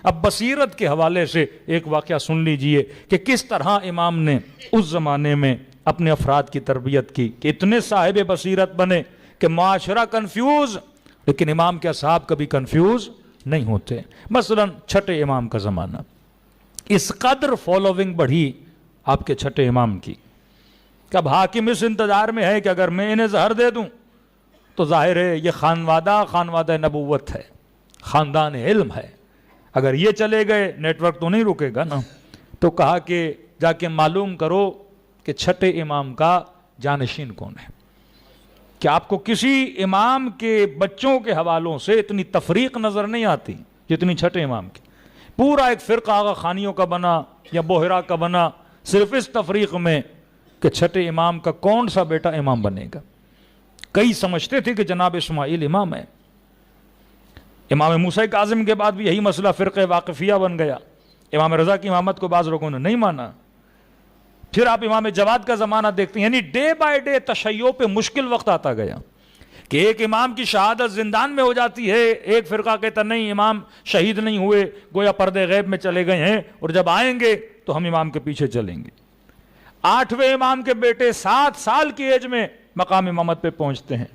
اب بصیرت کے حوالے سے ایک واقعہ سن لیجئے کہ کس طرح امام نے اس زمانے میں اپنے افراد کی تربیت کی کہ اتنے صاحب بصیرت بنے کہ معاشرہ کنفیوز، لیکن امام کے اصحاب کبھی کنفیوز نہیں ہوتے۔ مثلا چھٹے امام کا زمانہ، اس قدر فالوونگ بڑھی آپ کے چھٹے امام کی کہ اب حاکم اس انتظار میں ہے کہ اگر میں انہیں زہر دے دوں تو ظاہر ہے یہ خانوادہ نبوت ہے، خاندان علم ہے، اگر یہ چلے گئے نیٹ ورک تو نہیں رکے گا نا۔ تو کہا کہ جا کے معلوم کرو کہ چھٹے امام کا جانشین کون ہے۔ کہ آپ کو کسی امام کے بچوں کے حوالوں سے اتنی تفریق نظر نہیں آتی جتنی چھٹے امام کی۔ پورا ایک فرقہ آغا خانیوں کا بنا یا بوہرا کا بنا صرف اس تفریق میں کہ چھٹے امام کا کون سا بیٹا امام بنے گا۔ کئی سمجھتے تھے کہ جناب اسماعیل امام ہے، امام موسیٰ کاظم کے بعد بھی یہی مسئلہ فرقہ واقفیہ بن گیا۔ امام رضا کی امامت کو بعض لوگوں نے نہیں مانا۔ پھر آپ امام جواد کا زمانہ دیکھتے ہیں، یعنی ڈے بائی ڈے تشیع پہ مشکل وقت آتا گیا کہ ایک امام کی شہادت زندان میں ہو جاتی ہے، ایک فرقہ کہتا نہیں امام شہید نہیں ہوئے، گویا پردے غیب میں چلے گئے ہیں، اور جب آئیں گے تو ہم امام کے پیچھے چلیں گے۔ 8ویں امام کے بیٹے 7 سال کی ایج میں مقام امامت پہ پہنچتے ہیں۔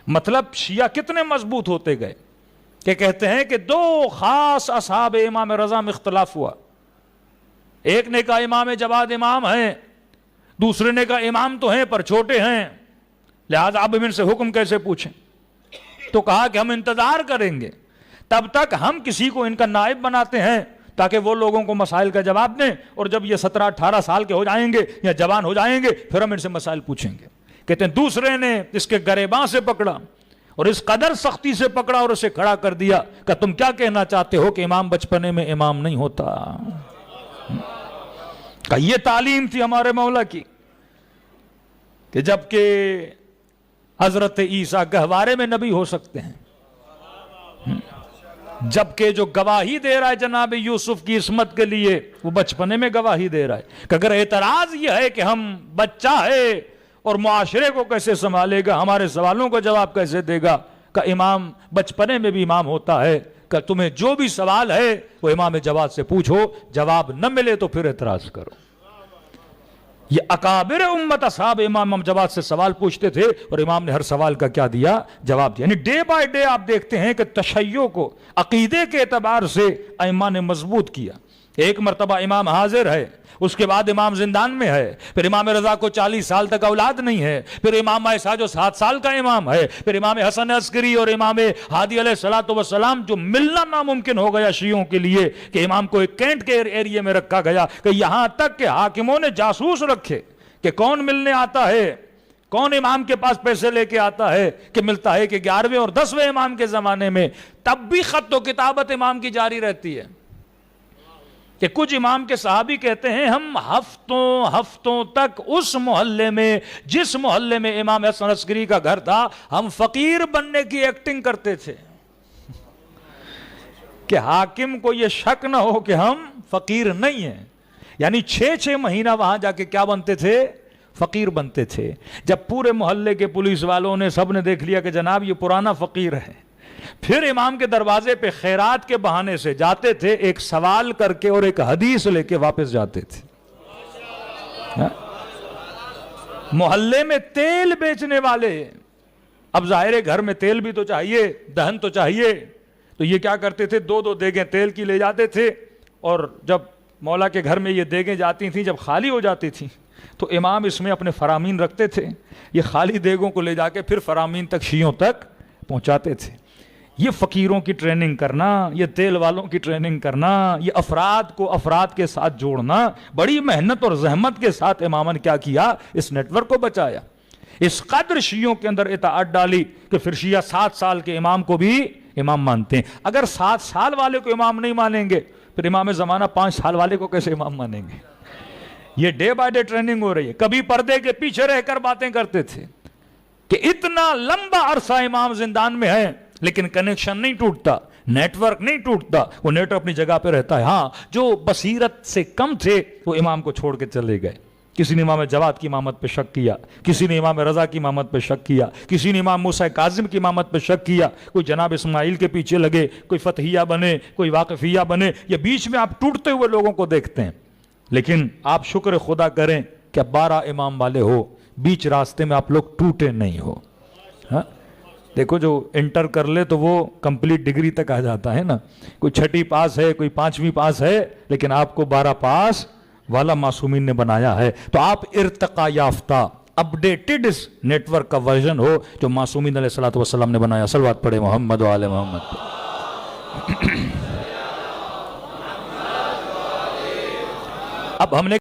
مطلب شیعہ کتنے مضبوط ہوتے گئے کہ کہتے ہیں کہ 2 خاص اصحاب امام رضا میں اختلاف ہوا، ایک نے کہا امام جواد امام ہیں، دوسرے نے کہا امام تو ہیں پر چھوٹے ہیں، لہذا اب ان سے حکم کیسے پوچھیں؟ تو کہا کہ ہم انتظار کریں گے، تب تک ہم کسی کو ان کا نائب بناتے ہیں تاکہ وہ لوگوں کو مسائل کا جواب دیں، اور جب یہ 17-18 سال کے ہو جائیں گے یا جوان ہو جائیں گے پھر ہم ان سے مسائل پوچھیں گے۔ کہتے ہیں دوسرے نے اس کے گریباں سے پکڑا اور اس قدر سختی سے پکڑا اور اسے کھڑا کر دیا کہ تم کیا کہنا چاہتے ہو کہ امام بچپنے میں امام نہیں ہوتا؟ کہ یہ تعلیم تھی ہمارے مولا کی کہ جبکہ حضرت عیسیٰ گہوارے میں نبی ہو سکتے ہیں، جبکہ جو گواہی دے رہا ہے جناب یوسف کی عصمت کے لیے وہ بچپنے میں گواہی دے رہا ہے۔ کہ اگر اعتراض یہ ہے کہ ہم بچہ ہے اور معاشرے کو کیسے سنبھالے گا، ہمارے سوالوں کا جواب کیسے دے گا، کہ امام بچپنے میں بھی امام ہوتا ہے، کہ تمہیں جو بھی سوال ہے وہ امام جواد سے پوچھو، جواب نہ ملے تو پھر اعتراض کرو۔ یہ اکابر امت اصحاب امام جواد سے سوال پوچھتے تھے اور امام نے ہر سوال کا کیا دیا؟ جواب دیا۔ یعنی ڈے بائی ڈے آپ دیکھتے ہیں کہ تشیع کو عقیدے کے اعتبار سے ائمہ نے مضبوط کیا۔ ایک مرتبہ امام حاضر ہے، اس کے بعد امام زندان میں ہے، پھر امام رضا کو 40 سال تک اولاد نہیں ہے، پھر امام عیسیٰ جو 7 سال کا امام ہے، پھر امام حسن عسکری اور امام ہادی علیہ السلام جو ملنا ناممکن ہو گیا شیعوں کے لیے کہ امام کو ایک کینٹ کے ایریے میں رکھا گیا، کہ یہاں تک کہ حاکموں نے جاسوس رکھے کہ کون ملنے آتا ہے، کون امام کے پاس پیسے لے کے آتا ہے، کہ ملتا ہے کہ 11ویں اور 10ویں امام کے زمانے میں تب بھی خط و کتابت امام کی جاری رہتی ہے، کہ کچھ امام کے صحابی کہتے ہیں ہم ہفتوں تک اس محلے میں، جس محلے میں امام حسن عسکری کا گھر تھا، ہم فقیر بننے کی ایکٹنگ کرتے تھے کہ حاکم کو یہ شک نہ ہو کہ ہم فقیر نہیں ہیں۔ یعنی 6 مہینہ وہاں جا کے کیا بنتے تھے؟ فقیر بنتے تھے۔ جب پورے محلے کے پولیس والوں نے سب نے دیکھ لیا کہ جناب یہ پرانا فقیر ہے، پھر امام کے دروازے پہ خیرات کے بہانے سے جاتے تھے، ایک سوال کر کے اور ایک حدیث لے کے واپس جاتے تھے۔ محلے میں تیل بیچنے والے، اب ظاہر ہے گھر میں تیل بھی تو چاہیے، دہن تو چاہیے، تو یہ کیا کرتے تھے؟ 2 دیگیں تیل کی لے جاتے تھے، اور جب مولا کے گھر میں یہ دیگیں جاتی تھیں، جب خالی ہو جاتی تھیں تو امام اس میں اپنے فرامین رکھتے تھے، یہ خالی دیگوں کو لے جا کے پھر فرامین تک شیعوں تک پہنچاتے تھے۔ یہ فقیروں کی ٹریننگ کرنا، یہ تیل والوں کی ٹریننگ کرنا، یہ افراد کو افراد کے ساتھ جوڑنا، بڑی محنت اور زحمت کے ساتھ امام نے کیا کیا؟ اس نیٹ ورک کو بچایا۔ اس قدر شیعوں کے اندر اطاعت ڈالی کہ پھر شیعہ 7 سال کے امام کو بھی امام مانتے ہیں۔ اگر 7 سال والے کو امام نہیں مانیں گے پھر امام زمانہ 5 سال والے کو کیسے امام مانیں گے؟ یہ ڈے بائی ڈے ٹریننگ ہو رہی ہے۔ کبھی پردے کے پیچھے رہ کر باتیں کرتے تھے کہ اتنا لمبا عرصہ امام زندان میں ہے لیکن کنیکشن نہیں ٹوٹتا، نیٹ ورک نہیں ٹوٹتا، وہ نیٹ ورک اپنی جگہ پہ رہتا ہے۔ ہاں جو بصیرت سے کم تھے وہ امام کو چھوڑ کے چلے گئے کسی نے امام جواد کی امامت پہ شک کیا، کسی نے امام رضا کی امامت پہ شک کیا، کسی نے امام موسیٰ کاظم کی امامت پہ شک کیا، کوئی جناب اسماعیل کے پیچھے لگے، کوئی فتحیہ بنے، کوئی واقفیہ بنے، یہ بیچ میں آپ ٹوٹتے ہوئے لوگوں کو دیکھتے ہیں۔ لیکن آپ شکر خدا کریں کہ 12 امام والے ہو، بیچ راستے میں آپ لوگ ٹوٹے نہیں ہو۔ ہاں دیکھو جو انٹر کر لے تو وہ کمپلیٹ ڈگری تک آ جاتا ہے نا، کوئی 6ٹھی پاس ہے، کوئی 5ویں پاس ہے، لیکن آپ کو 12 پاس والا معصومین نے بنایا ہے۔ تو آپ ارتقا یافتہ اپڈیٹڈ اس نیٹ ورک کا ورژن ہو جو معصومین علیہ الصلوۃ والسلام نے بنایا۔ صلوات پڑھے محمد و آل محمد پہ۔ اب ہم نے